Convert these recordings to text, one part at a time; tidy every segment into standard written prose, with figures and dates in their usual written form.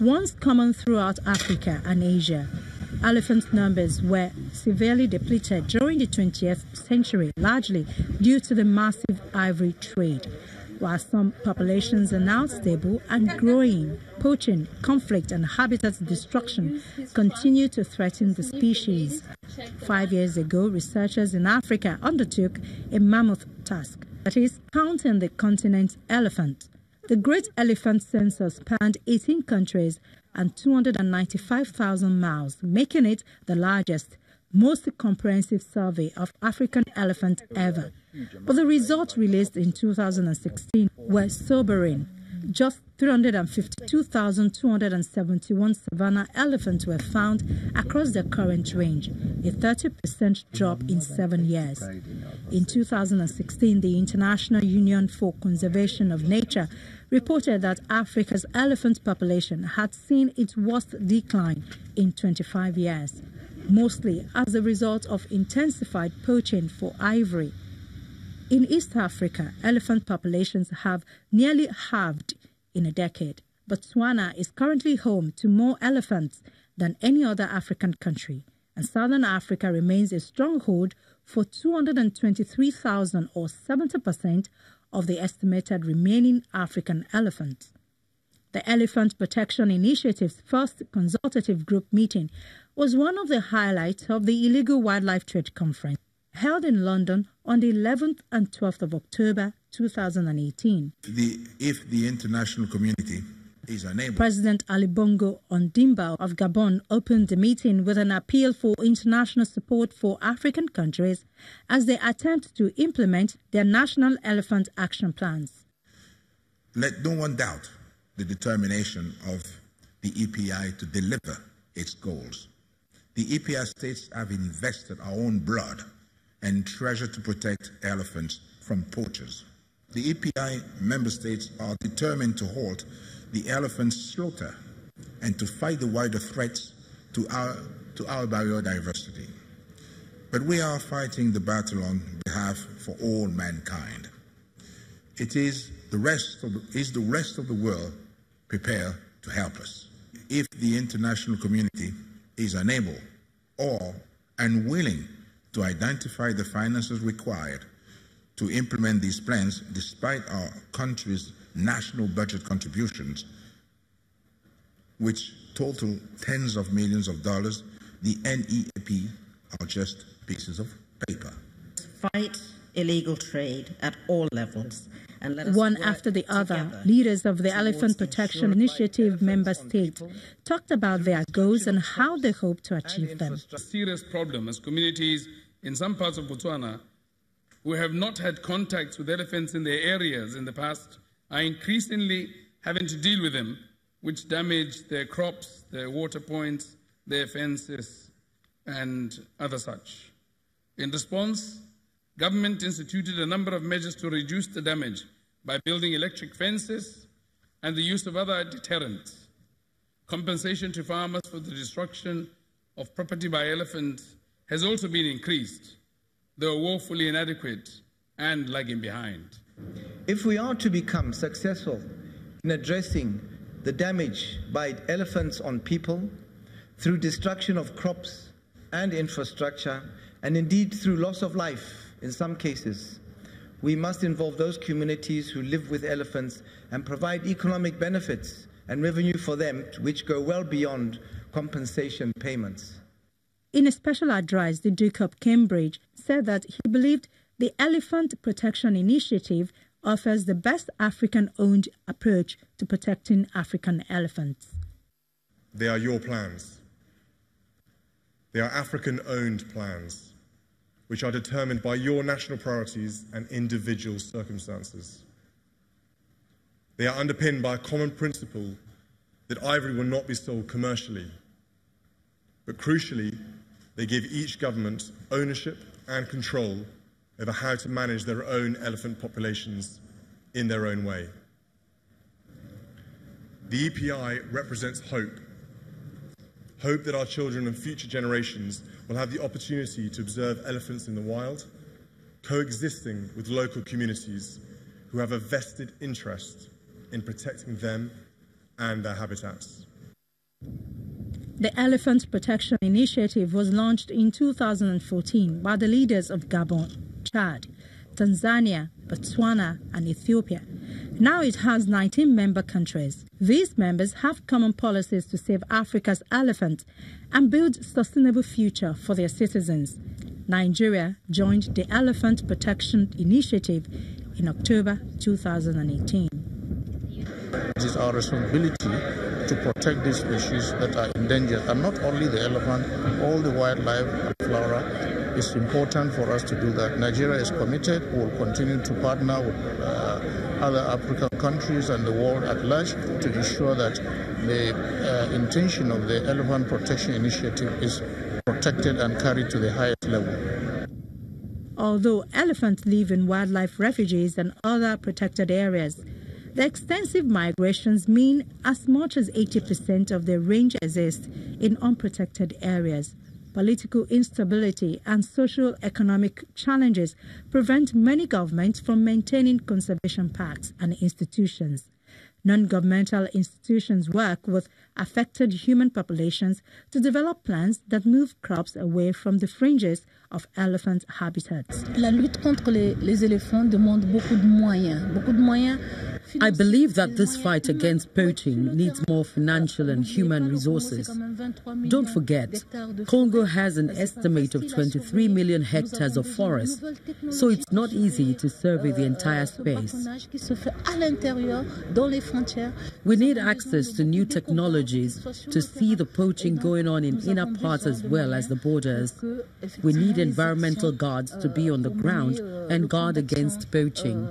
Once common throughout Africa and Asia, elephant numbers were severely depleted during the 20th century, largely due to the massive ivory trade. While some populations are now stable and growing, poaching, conflict and habitat destruction continue to threaten the species. 5 years ago, researchers in Africa undertook a mammoth task, that is, counting the continent's elephant. The Great Elephant Census spanned 18 countries and 295,000 miles, making it the largest, most comprehensive survey of African elephants ever. But the results released in 2016 were sobering. Just 352,271 savanna elephants were found across the current range, a 30% drop in 7 years. In 2016, the International Union for Conservation of Nature reported that Africa's elephant population had seen its worst decline in 25 years, mostly as a result of intensified poaching for ivory. In East Africa, elephant populations have nearly halved in a decade. Botswana is currently home to more elephants than any other African country, and Southern Africa remains a stronghold for 223,000 or 70% of the estimated remaining African elephants. The Elephant Protection Initiative's first consultative group meeting was one of the highlights of the Illegal Wildlife Trade Conference, held in London on the 11th and 12th of October 2018. If the international community is unable... President Ali Bongo Ondimba of Gabon opened the meeting with an appeal for international support for African countries as they attempt to implement their national elephant action plans. Let no one doubt the determination of the EPI to deliver its goals. The EPI states have invested our own blood and treasure to protect elephants from poachers. The EPI member states are determined to halt the elephant slaughter and to fight the wider threats to our biodiversity. But we are fighting the battle on behalf for all mankind. Is the rest of the world prepared to help us? If the international community is unable or unwilling to identify the finances required to implement these plans, despite our country's national budget contributions, which total tens of millions of dollars, the NEAP are just pieces of paper. Fight illegal trade at all levels. And let us one after the other, leaders of the Elephant Protection Initiative member states talked about their goals and how they hope to achieve them. A serious problem as communities in some parts of Botswana who have not had contact with elephants in their areas in the past are increasingly having to deal with them, which damage their crops, their water points, their fences, and other such. In response, government instituted a number of measures to reduce the damage by building electric fences and the use of other deterrents. Compensation to farmers for the destruction of property by elephants has also been increased, though woefully inadequate and lagging behind. If we are to become successful in addressing the damage by elephants on people through destruction of crops and infrastructure, and indeed through loss of life in some cases, we must involve those communities who live with elephants and provide economic benefits and revenue for them, which go well beyond compensation payments. In a special address, the Duke of Cambridge said that he believed the Elephant Protection Initiative offers the best African-owned approach to protecting African elephants. They are your plans. They are African-owned plans, which are determined by your national priorities and individual circumstances. They are underpinned by a common principle that ivory will not be sold commercially, but crucially, they give each government ownership and control over how to manage their own elephant populations in their own way. The EPI represents hope. Hope that our children and future generations will have the opportunity to observe elephants in the wild, coexisting with local communities who have a vested interest in protecting them and their habitats. The Elephant Protection Initiative was launched in 2014 by the leaders of Gabon, Chad, Tanzania, Botswana, and Ethiopia. Now it has 19 member countries. These members have common policies to save Africa's elephant and build a sustainable future for their citizens. Nigeria joined the Elephant Protection Initiative in October 2018. It is our responsibility to protect these species that are endangered, and not only the elephant, all the wildlife and flora. It's important for us to do that. Nigeria is committed. We will continue to partner with other African countries and the world at large to ensure that the intention of the Elephant Protection Initiative is protected and carried to the highest level. Although elephants live in wildlife refuges and other protected areas, the extensive migrations mean as much as 80% of their range exists in unprotected areas. Political instability and socio-economic challenges prevent many governments from maintaining conservation pacts and institutions. Non-governmental institutions work with affected human populations to develop plans that move crops away from the fringes of elephant habitats. La lutte contre les éléphants demande beaucoup de moyens. I believe that this fight against poaching needs more financial and human resources. Don't forget, Congo has an estimate of 23 million hectares of forest, so it's not easy to survey the entire space. We need access to new technologies to see the poaching going on in inner parts as well as the borders. We need environmental guards to be on the ground and guard against poaching.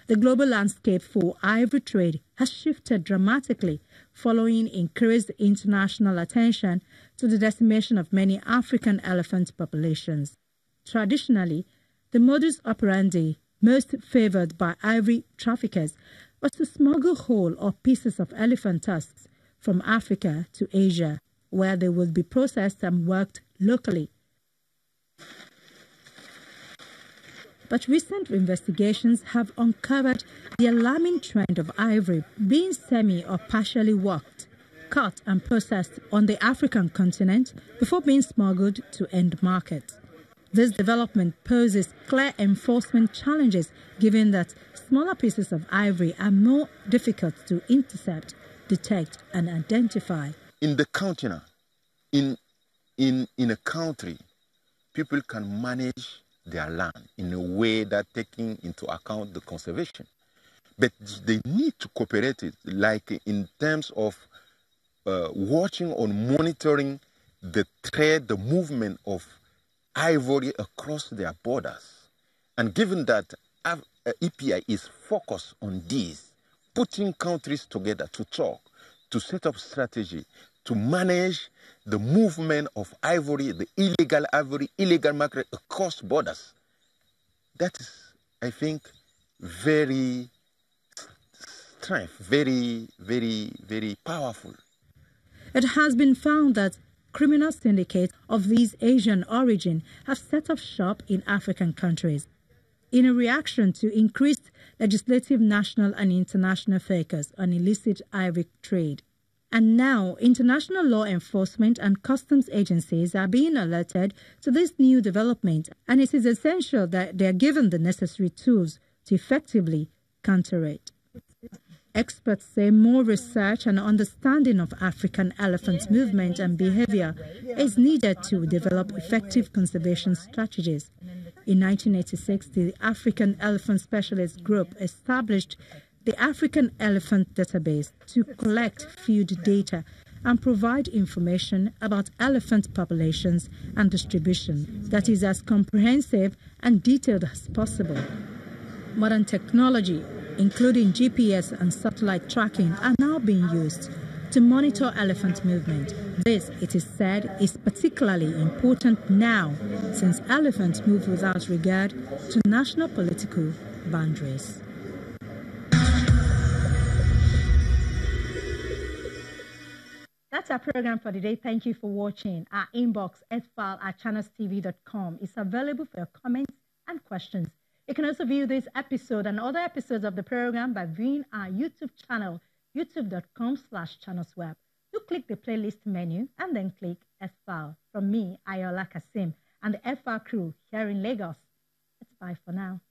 The global landscape for ivory trade has shifted dramatically following increased international attention to the decimation of many African elephant populations. Traditionally, the modus operandi most favored by ivory traffickers was to smuggle whole or pieces of elephant tusks from Africa to Asia, where they would be processed and worked locally. But recent investigations have uncovered the alarming trend of ivory being semi or partially worked, cut and processed on the African continent before being smuggled to end markets. This development poses clear enforcement challenges given that smaller pieces of ivory are more difficult to intercept, detect and identify. In the continent, in a country, people can manage their land in a way that taking into account the conservation. But they need to cooperate it, like in terms of watching or monitoring the trade, the movement of ivory across their borders. And given that EPI is focused on this, putting countries together to talk, to set up strategy, to manage the movement of ivory, the illegal market across borders. That is, I think, very powerful. It has been found that criminal syndicates of these Asian origin have set up shop in African countries. In a reaction to increased legislative national and international focus on illicit ivory trade. And now, international law enforcement and customs agencies are being alerted to this new development, and it is essential that they are given the necessary tools to effectively counter it. Experts say more research and understanding of African elephant movement and behavior is needed to develop effective conservation strategies. In 1986, the African Elephant Specialist Group established the African Elephant Database to collect field data and provide information about elephant populations and distribution that is as comprehensive and detailed as possible. Modern technology, including GPS and satellite tracking, are now being used to monitor elephant movement. This, it is said, is particularly important now since elephants move without regard to national political boundaries. That's our program for today. Thank you for watching. Our inbox, earthfile@channelstv.com, is available for your comments and questions. You can also view this episode and other episodes of the program by viewing our YouTube channel, youtube.com/channelsweb. Do click the playlist menu and then click Earthfile. From me, Ayola Kasim, and the Earthfile crew here in Lagos. It's bye for now.